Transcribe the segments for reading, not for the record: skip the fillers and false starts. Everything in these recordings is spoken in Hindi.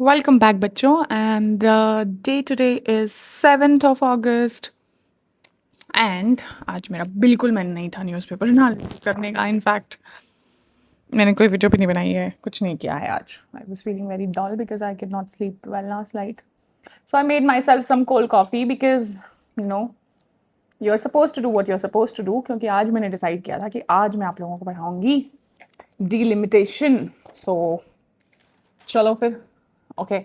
वेलकम बैक बच्चों and day today is 7th of August and आज मेरा बिल्कुल मन नहीं था न्यूज़पेपर ना करने का। इनफैक्ट मैंने कोई वीडियो भी नहीं बनाई है, कुछ नहीं किया है आज। I was feeling very dull because I can not sleep well last night, so I made myself some cold coffee because you know you are suppose to do what you are suppose to do. क्योंकि आज मैंने डिसाइड किया था कि आज मैं आप लोगों को पढ़ाऊंगी डीलिमिटेशन। सो चलो फिर ओके,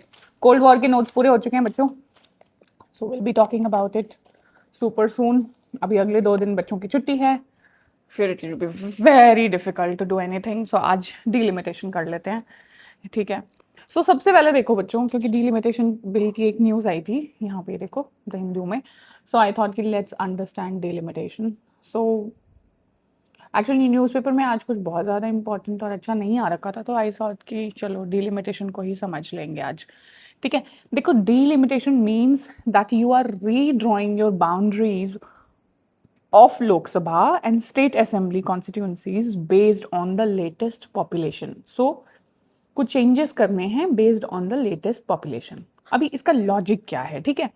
कोल्ड वॉर के नोट्स पूरे हो चुके हैं बच्चों, so will be talking about it super soon. अभी अगले 2 दिन बच्चों की छुट्टी है, फिर it will be very difficult to do anything. So आज डीलिमिटेशन कर लेते हैं, ठीक है। सो सबसे पहले देखो बच्चों, क्योंकि डीलिमिटेशन बिल की एक न्यूज़ आई थी यहाँ पे देखो द हिंदू में, सो आई थॉट कि let's understand delimitation. So actually newspaper में आज कुछ बहुत ज़्यादा इंपॉर्टेंट और अच्छा नहीं आ रखा था, तो आई थॉट कि चलो डीलिमिटेशन को ही समझ लेंगे आज, ठीक है। देखो, delimitation means that you are redrawing your boundaries of Lok Sabha and state assembly constituencies based on the latest population. So कुछ चेंजेस करने हैं based on the latest population. अभी इसका लॉजिक क्या है, ठीक है,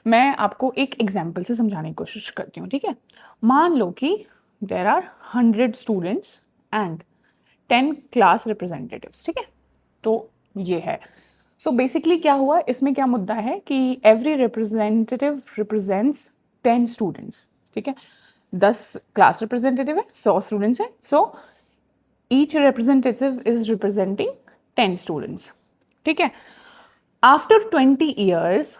मैं आपको एक एग्जाम्पल से समझाने की कोशिश करती हूँ, ठीक है। मान लो कि there are 100 students and 10 class representatives, ठीक है। तो ये है। सो बेसिकली क्या हुआ, इसमें क्या मुद्दा है कि एवरी रिप्रेजेंटेटिव रिप्रेजेंट्स 10 स्टूडेंट्स, ठीक है। 10 क्लास रिप्रेजेंटेटिव है, 100 स्टूडेंट्स है, so each representative is representing 10 students, ठीक है। आफ्टर 20 ईयर्स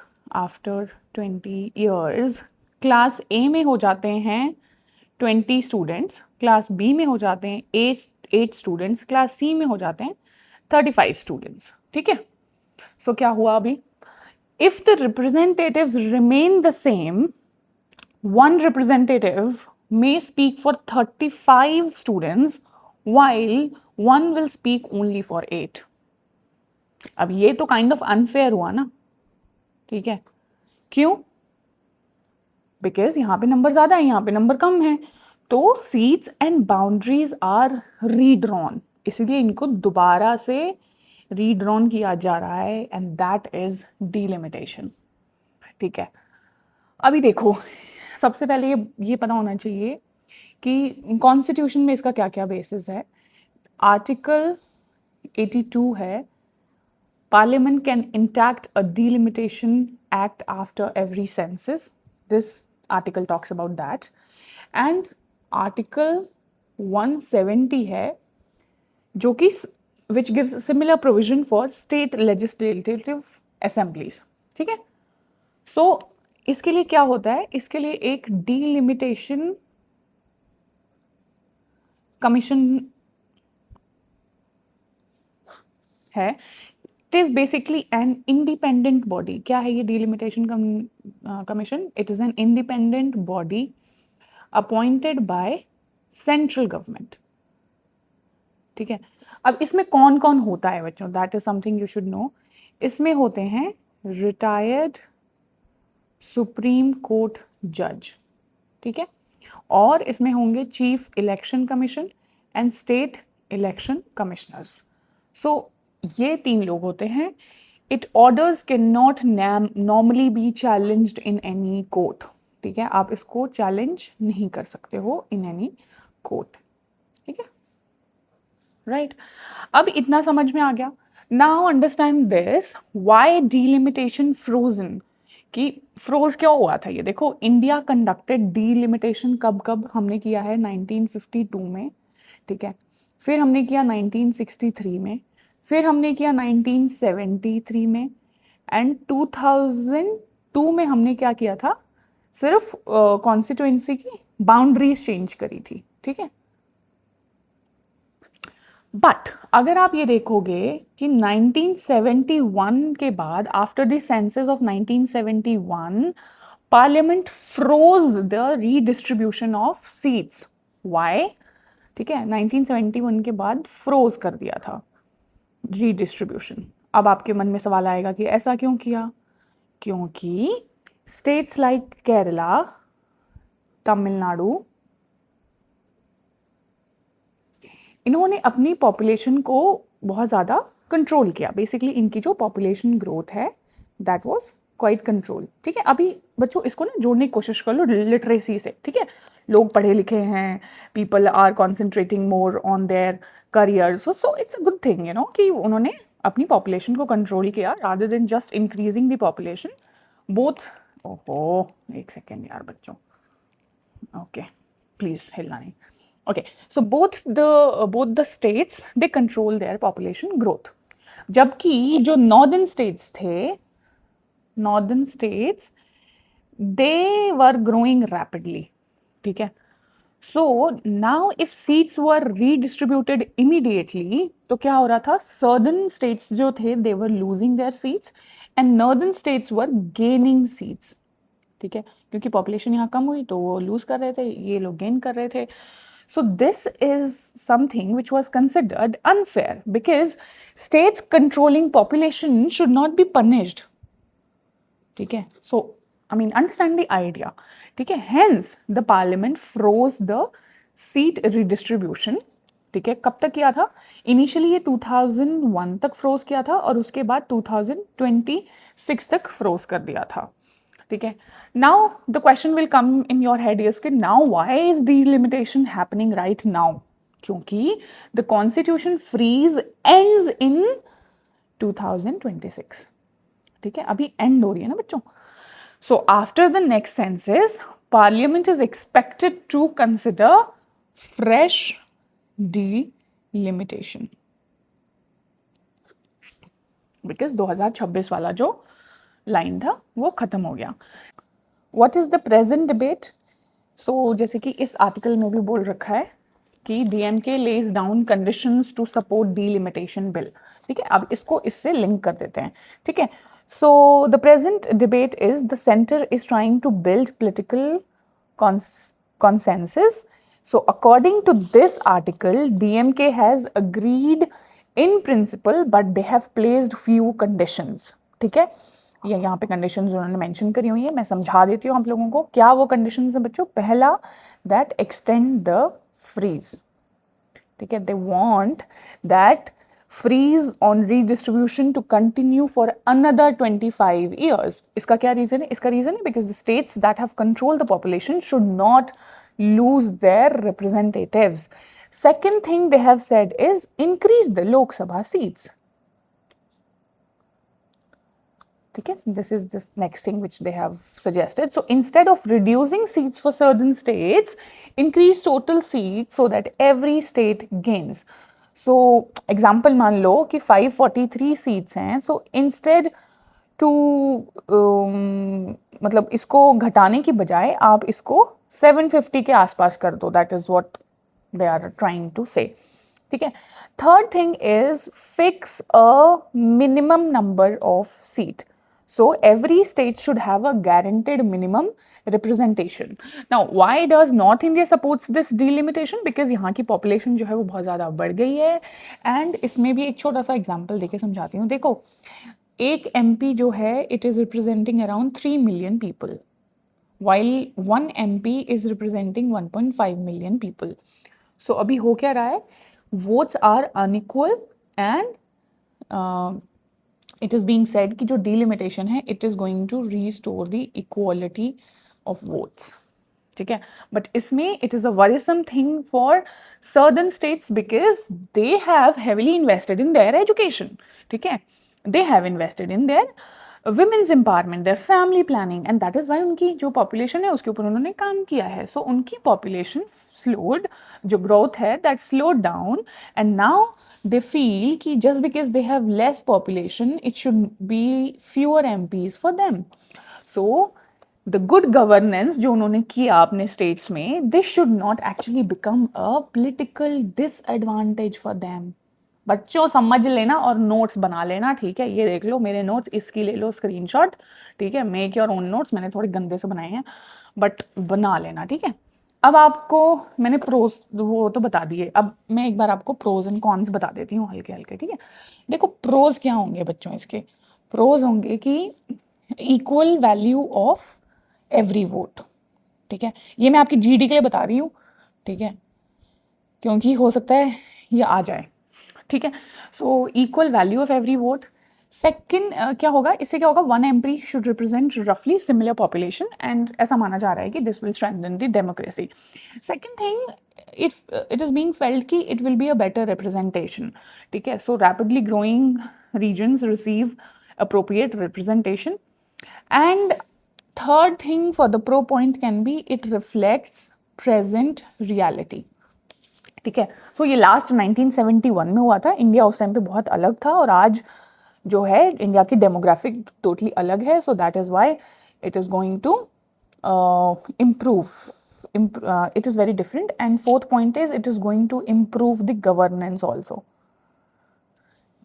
क्लास ए में हो जाते हैं 20 स्टूडेंट्स, क्लास बी में हो जाते हैं 8 स्टूडेंट्स, क्लास सी में हो जाते हैं 35 स्टूडेंट्स, ठीक है। सो क्या हुआ अभी, if the representatives remain the same, one representative may speak for 35 students while one will speak only for 8. अब ये तो काइंड ऑफ अनफेयर हुआ ना, ठीक है। क्यों? बिकॉज यहाँ पे नंबर ज्यादा है, यहाँ पे नंबर कम है, तो seats and boundaries are redrawn, इसलिए इनको दोबारा से रीड्रॉन किया जा रहा है एंड दैट इज डीलिमिटेशन, ठीक है। अभी देखो, सबसे पहले ये पता होना चाहिए कि कॉन्स्टिट्यूशन में इसका क्या क्या बेसिस है। आर्टिकल 82 है, parliament can intact a delimitation act after every census, this article talks about that. And article 170 है जो कि which gives similar provision for state legislative assemblies, ठीक है। सो इसके लिए क्या होता है, इसके लिए एक डीलिमिटेशन कमीशन है। It is basically an independent body. क्या है ये delimitation commission? It is an independent body appointed by central government, ठीक है। अब इसमें कौन कौन होता है बच्चों, that is something you should know. इसमें होते हैं रिटायर्ड सुप्रीम कोर्ट जज, ठीक है, और इसमें होंगे chief election commission and state election commissioners. So ये 3 लोग होते हैं। It orders can not normally be challenged in any court, ठीक है, आप इसको चैलेंज नहीं कर सकते हो इन एनी कोर्ट, ठीक है, राइट। अब इतना समझ में आ गया। Now understand this, why delimitation frozen, कि फ्रोज क्यों हुआ था ये देखो। इंडिया कंडक्टेड डीलिमिटेशन कब कब हमने किया है, 1952 में, ठीक है, फिर हमने किया 1963 में, फिर हमने किया 1973 में, एंड 2002 में हमने क्या किया था, सिर्फ कॉन्स्टिट्यूएंसी की बाउंड्रीज चेंज करी थी, ठीक है। बट अगर आप ये देखोगे कि 1971 के बाद, after the census of 1971, parliament froze the redistribution of seats. Why? ठीक है, 1971 के बाद फ्रोज कर दिया था रीडिस्ट्रीब्यूशन। अब आपके मन में सवाल आएगा कि ऐसा क्यों किया? क्योंकि स्टेट्स लाइक केरला, तमिलनाडु, इन्होंने अपनी पॉपुलेशन को बहुत ज़्यादा कंट्रोल किया। बेसिकली इनकी जो पॉपुलेशन ग्रोथ है दैट वाज क्वाइट कंट्रोल। ठीक है, अभी बच्चों इसको ना जोड़ने की कोशिश कर लो लिटरेसी से। ठीक है, लोग पढ़े लिखे हैं, people are concentrating more on their career, so it's a good thing कि उन्होंने अपनी पॉपुलेशन को कंट्रोल किया rather than just increasing the population both. ओहो एक सेकेंड यार बच्चों, ओके प्लीज हिलना नहीं। Okay, so both the states they control their population growth, जबकि जो northern states they were growing rapidly. ठीक है, so now if seats were redistributed immediately तो क्या हो रहा था, सदर्न स्टेट्स जो थे they were losing their seats and northern states were gaining seats. ठीक है, क्योंकि पॉपुलेशन यहाँ कम हुई तो वो लूज कर रहे थे, ये लोग गेन कर रहे थे। So this is something which was considered unfair because states controlling population should not be punished. ठीक है, so I mean understand the idea. ठीक है, hence the parliament froze the seat redistribution. ठीक है, कब तक किया था, इनिशियली ये 2001 तक फ्रोज किया था और उसके बाद 2026 तक फ्रोज कर दिया था। ठीक है, now the question will come in your head is कि now why is the limitation happening right now, क्योंकि the constitution freeze ends in 2026। ठीक है, अभी एंड हो रही है ना बच्चों। So after the next census parliament is expected to consider fresh delimitation, because 2026 वाला जो लाइन था वो खत्म हो गया। What is the present debate, so जैसे कि इस आर्टिकल में भी बोल रखा है कि DMK lays down conditions to support delimitation bill. ठीक है, अब इसको इससे लिंक कर देते हैं। ठीक है, so the present debate is the centre is trying to build political consensus. So according to this article, DMK has agreed in principle but they have placed few conditions. ठीक है, ये यहाँ पे कंडीशंस उन्होंने मेंशन करी हुई है, मैं समझा देती हूँ आप लोगों को क्या वो कंडीशंस हैं बच्चों। पहला, दैट एक्सटेंड द फ्रीज। ठीक है, they want that freeze on redistribution to continue for another 25 years। इसका क्या रीजन है, इसका रीजन है because the states that have control the population should not lose their representatives. Second thing they have said is increase the Lok Sabha seats. Okay, this is the next thing which they have suggested. So instead of reducing seats for certain states, increase total seats so that every state gains. So example मान लो कि 543 seats हैं, so instead to मतलब इसको घटाने की बजाय आप इसको 750 के आसपास कर दो, that is what they are trying to say. ठीक है, third thing is fix a minimum number of seat, so every state should have a guaranteed minimum representation. Now why does north India supports this delimitation, because यहाँ की पॉपुलेशन जो है वो बहुत ज़्यादा बढ़ गई है। एंड इसमें भी एक छोटा सा एग्जाम्पल देके समझाती हूँ। देखो, एक एमपी जो है it is representing around 3 million people, while one MP is representing 1.5 million people. So अभी हो क्या रहा है, votes are unequal and it is being said कि जो delimitation है it is going to restore the equality of votes. ठीक है, बट इसमें it is a worrisome thing for southern states because they have heavily invested in their education. ठीक है, they have invested in their women's empowerment, their family planning, and that is why उनकी जो population है उसके ऊपर उन्होंने काम किया है। So उनकी population slowed, जो growth है that slowed down, and now they feel कि just because they have less population, it should be fewer MPs for them. So the good governance जो उन्होंने किया अपने states में, this should not actually become a political disadvantage for them. बच्चों समझ लेना और नोट्स बना लेना। ठीक है, ये देख लो मेरे नोट्स, इसकी ले लो स्क्रीनशॉट। ठीक है, मेक योर ओन नोट्स, मैंने थोड़े गंदे से बनाए हैं बट बना लेना। ठीक है, अब आपको मैंने प्रोज वो तो बता दिए, अब मैं एक बार आपको प्रोज एंड कॉन्स बता देती हूँ हल्के हल्के। ठीक है, देखो प्रोज क्या होंगे बच्चों, इसके प्रोज होंगे कि equal value of every vote. ठीक है, ये मैं आपकी जीडी के लिए बता रही हूँ। ठीक है, क्योंकि हो सकता है ये आ जाए। ठीक है। So equal value of every vote. Second क्या होगा, इससे क्या होगा, वन एमपी शुड रिप्रेजेंट रफली सिमिलर पॉपुलेशन एंड ऐसा माना जा रहा है कि this will strengthen the democracy. Second thing, it is being felt कि it will be a better representation. ठीक है। So rapidly growing regions receive appropriate representation. And third thing for the pro point can be it reflects present reality. ठीक है। सो ये लास्ट 1971 में हुआ था, इंडिया उस टाइम पे बहुत अलग था और आज जो है इंडिया की डेमोग्राफिक टोटली अलग है। So that is why it is going to improve, it is very different. And fourth point is it is going to improve the governance also.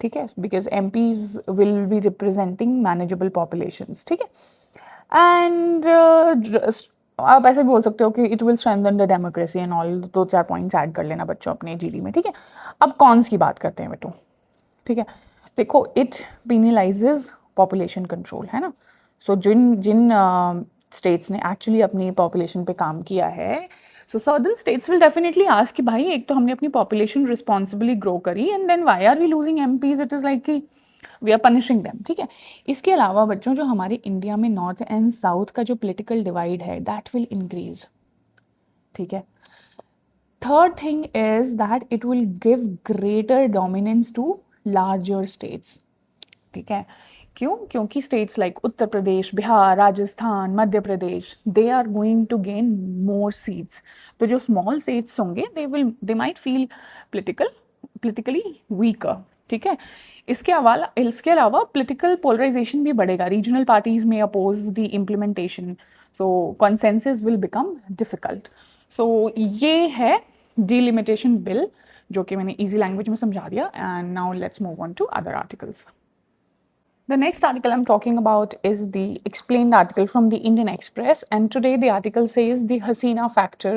ठीक है, because MPs will be representing manageable populations. ठीक है। एंड आप ऐसे भी बोल सकते हो कि it will strengthen the democracy and all, 2-4 points add कर लेना बच्चों अपने जीडी में। ठीक है। अब कॉन्स की बात करते हैं बेटो। ठीक है। देखो, इट पीनलाइजेज पॉपुलेशन कंट्रोल, है ना। सो जिन जिन स्टेट्स ने एक्चुअली अपनी पॉपुलेशन पे काम किया है, so southern states will definitely ask कि भाई एक तो हमने अपनी पॉपुलेशन रिस्पॉन्सिबली ग्रो करी and then why are we losing MPs, it is like कि वी आर पनिशिंग देम। ठीक है। इसके अलावा बच्चों, जो हमारे इंडिया में नॉर्थ एंड साउथ का जो पोलिटिकल डिवाइड है दैट विल इंक्रीज। ठीक है। Third thing is that it will give greater dominance to larger states. ठीक है। क्यों? क्योंकि states like Uttar Pradesh, Bihar, Rajasthan, Madhya Pradesh, they are going to gain more seats. तो जो स्मॉल स्टेट्स होंगे they might feel politically weaker. ठीक है। इसके अलावा पोलिटिकल पोलराइजेशन भी बढ़ेगा, रीजनल पार्टीज में oppose the implementation, so consensus will become difficult. So ये है डिलिमिटेशन बिल, जो कि मैंने इजी लैंग्वेज में समझा दिया। And now let's move on to other articles. The next article I'm talking about is the explained article from the Indian Express, and today the article says the Hasina factor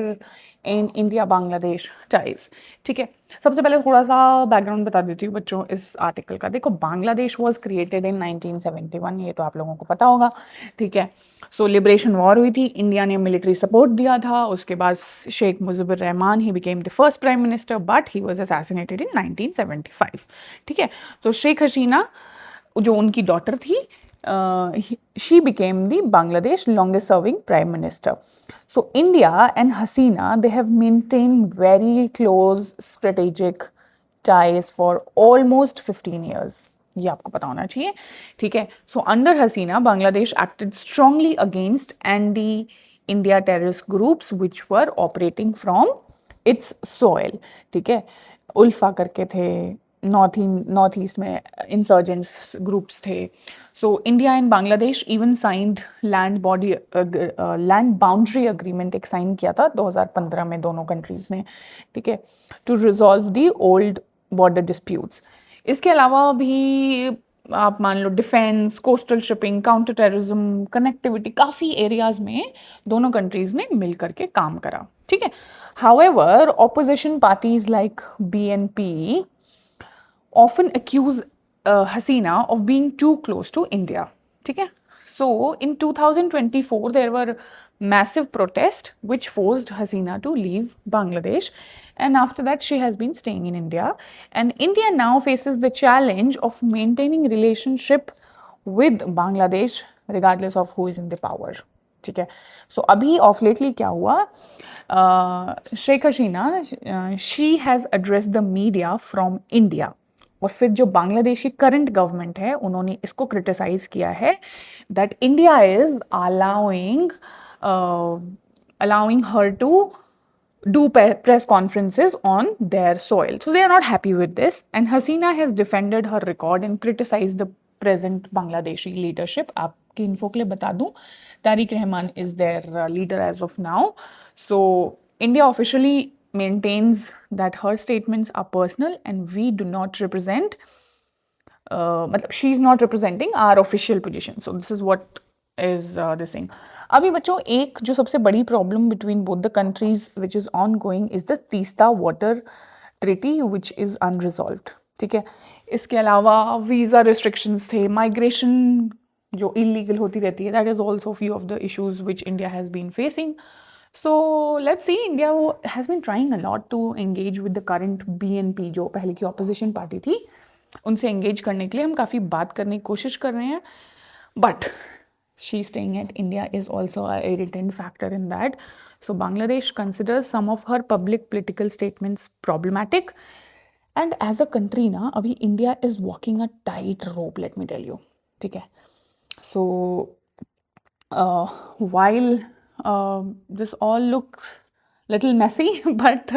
in India-Bangladesh ties. ठीक है। सबसे पहले थोड़ा सा बैकग्राउंड बता देती हूँ बच्चों इस आर्टिकल का। देखो, बांग्लादेश वॉज क्रिएटेड इन 1971, ये तो आप लोगों को पता होगा। ठीक है। सो लिबरेशन वॉर हुई थी, इंडिया ने मिलिट्री सपोर्ट दिया था। उसके बाद Sheikh Mujibur Rahman he became the first prime minister, but he was assassinated in 1975। ठीक है। तो शेख हसीना जो उनकी डॉटर थी, she became the Bangladesh longest serving prime minister. So India and Hasina they have maintained very close strategic ties for almost 15 years. ये आपको पता होना चाहिए। ठीक है। So under Hasina Bangladesh acted strongly against anti India terrorist groups which were operating from its soil. ठीक है। उल्फा करके थे, नॉर्थ ईस्ट में इंसर्जेंट्स ग्रुप्स थे। So India and Bangladesh even signed land boundary agreement एक साइन किया था 2015 में दोनों कंट्रीज ने। ठीक है। To resolve the old border disputes. इसके अलावा भी आप मान लो defence, coastal shipping, counter terrorism, connectivity, काफ़ी एरियाज में दोनों कंट्रीज ने मिल करके काम करा। ठीक है। However opposition parties like BNP often accuse Hasina of being too close to India. ठीक है। So in 2024 there were massive protests which forced Hasina to leave Bangladesh, and after that she has been staying in India, and India now faces the challenge of maintaining relationship with Bangladesh regardless of who is in the power. ठीक है। सो अभी ऑफ लेटली क्या हुआ, Sheikh Hasina she has address the media from India, और फिर जो बांग्लादेशी करंट गवर्नमेंट है उन्होंने इसको क्रिटिसाइज किया है that India is allowing her to do press conferences on their soil. So they are not happy with this, and Hasina has defended her record and criticized the present Bangladeshi leadership. आपकी इन्फो के लिए बता दूं, Tariq Rahman is their leader as of now. So India officially maintains that her statements are personal and we do not represent, मतलब she is not representing our official position. So this is what is this thing. अभी बच्चों एक जो सबसे बड़ी problem between both the countries which is ongoing is the Teesta water treaty which is unresolved. ठीक है। इसके अलावा वीज़ा रिस्ट्रिक्शंस थे, माइग्रेशन जो इलीगल होती रहती है, that is also few of the issues which India has been facing. So let's see, India has been trying a lot to engage with the current BNP, जो पहले की opposition party थी, उनसे engage करने के लिए हम काफ़ी बात करने की कोशिश कर रहे हैं. But she staying at India is also a irritant factor in that. So Bangladesh considers some of her public political statements problematic. And as a country ना, अभी India is walking a tight rope, let me tell you. ठीक है. So while this all looks little messy, but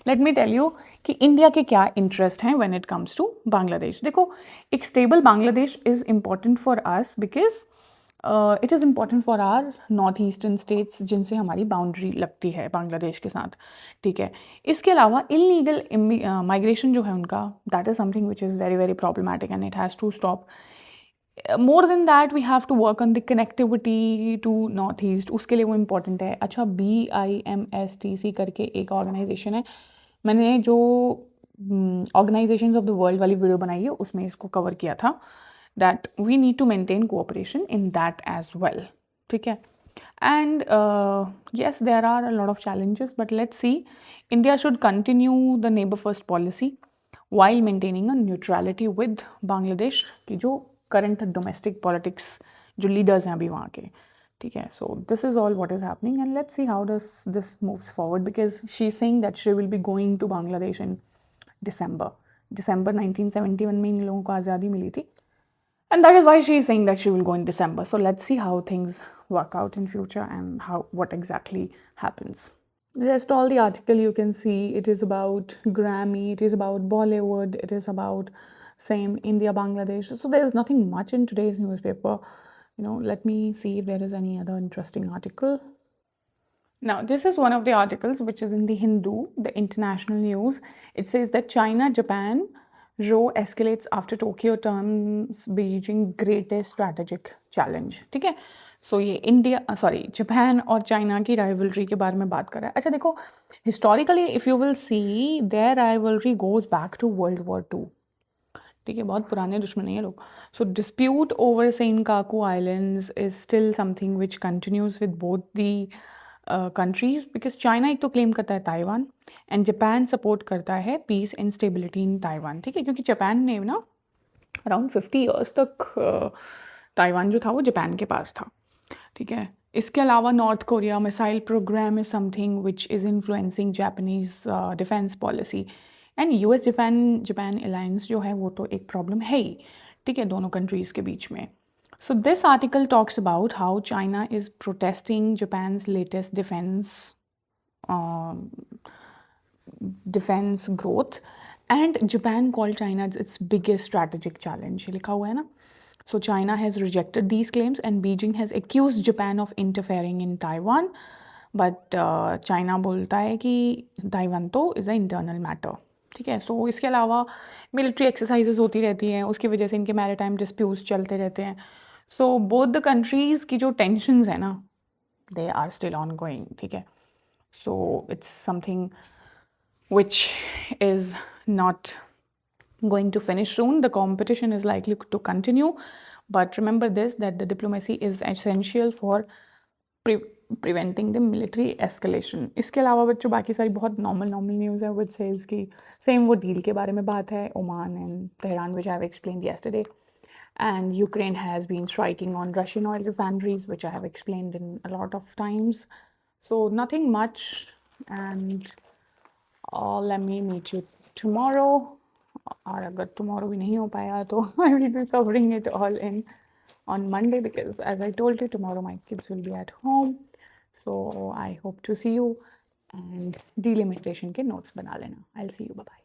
let me tell you कि इंडिया के क्या इंटरेस्ट हैं when it comes to Bangladesh. देखो, एक stable Bangladesh is important for us because it is important for our north eastern states जिनसे हमारी बाउंड्री लगती है बांग्लादेश के साथ. ठीक है. इसके अलावा इलीगल माइग्रेशन जो है उनका, that is something which is very very problematic and it has to stop. More than that we have to work on the connectivity to north east. उसके लिए वो इम्पॉर्टेंट है. अच्छा, BIMSTC करके एक ऑर्गेनाइजेशन है. मैंने जो ऑर्गेनाइजेशंस ऑफ द वर्ल्ड वाली वीडियो बनाई है उसमें इसको कवर किया था, that we need to maintain cooperation in that as well. ठीक है. And yes, there are a lot of challenges, but let's see. India should continue the neighbor first policy while maintaining a neutrality with Bangladesh की जो current domestic politics जो leaders हैं अभी वहाँ के. ठीक है. So this is all what is happening, and let's see how does this moves forward, because she's saying that she will be going to Bangladesh in December 1971 में इन लोगों को आज़ादी मिली थी. And that is why she is saying that she will go in December. So let's see how things work out in future and what exactly happens. The rest all the article you can see, it is about Grammy, it is about Bollywood, it is about same India, Bangladesh. So there's nothing much in today's newspaper. Let me see if there is any other interesting article. Now, this is one of the articles which is in the Hindu, the international news. It says that China-Japan row escalates after Tokyo terms Beijing greatest strategic challenge. ठीक है. सो ये जापान और चाइना की राइवलरी के बारे में बात कर रहा है. अच्छा देखो, historically if you will see their rivalry goes back to World War II. ठीक है. बहुत पुराने दुश्मन हैं ये लोग. So dispute over Senkaku islands is still something which continues with both the countries, because China एक तो क्लेम करता है ताइवान एंड जापान सपोर्ट करता है peace and stability in Taiwan. ठीक है. क्योंकि जापान ने ना अराउंड 50 ईयर्स तक ताइवान जो था वो जापान के पास था. ठीक है. इसके अलावा North Korea missile programme is something which is influencing Japanese defence policy, and US Japan alliance जो है वो तो एक प्रॉब्लम है ही. ठीक है. दोनों कंट्रीज़ के बीच में. So this article talks about how China is protesting Japan's latest defense growth, and Japan called China its biggest strategic challenge. ये लिखा हुआ है ना. So China has rejected these claims and Beijing has accused Japan of interfering in Taiwan. But China बोलता है कि ताइवान तो is an internal matter. ठीक है. सो इसके अलावा मिलिट्री एक्सरसाइजेज होती रहती हैं, उसकी वजह से इनके मैरीटाइम डिस्प्यूट्स चलते रहते हैं. सो बोथ द कंट्रीज़ की जो टेंशन्स है ना, they are still ongoing. ठीक है. So it's something which is not going to finish soon. The competition is likely to continue, but remember this, that the diplomacy is essential for preventing the military escalation. इसके अलावा बच्चों बाकी सारी बहुत नॉर्मल न्यूज़ है विद सेल्स की. सेम वो डील के बारे में बात है, Oman and Tehran, which I have explained yesterday. And Ukraine has been striking on Russian oil refineries, which I have explained in a lot of times. So nothing much, and let me meet you tomorrow. और अगर tomorrow भी नहीं हो पाया तो I will be covering it all in on Monday, because as I told you, tomorrow my kids will be at home. So I hope to see you, and delimitation के notes बना लेना. I'll see you. Bye bye.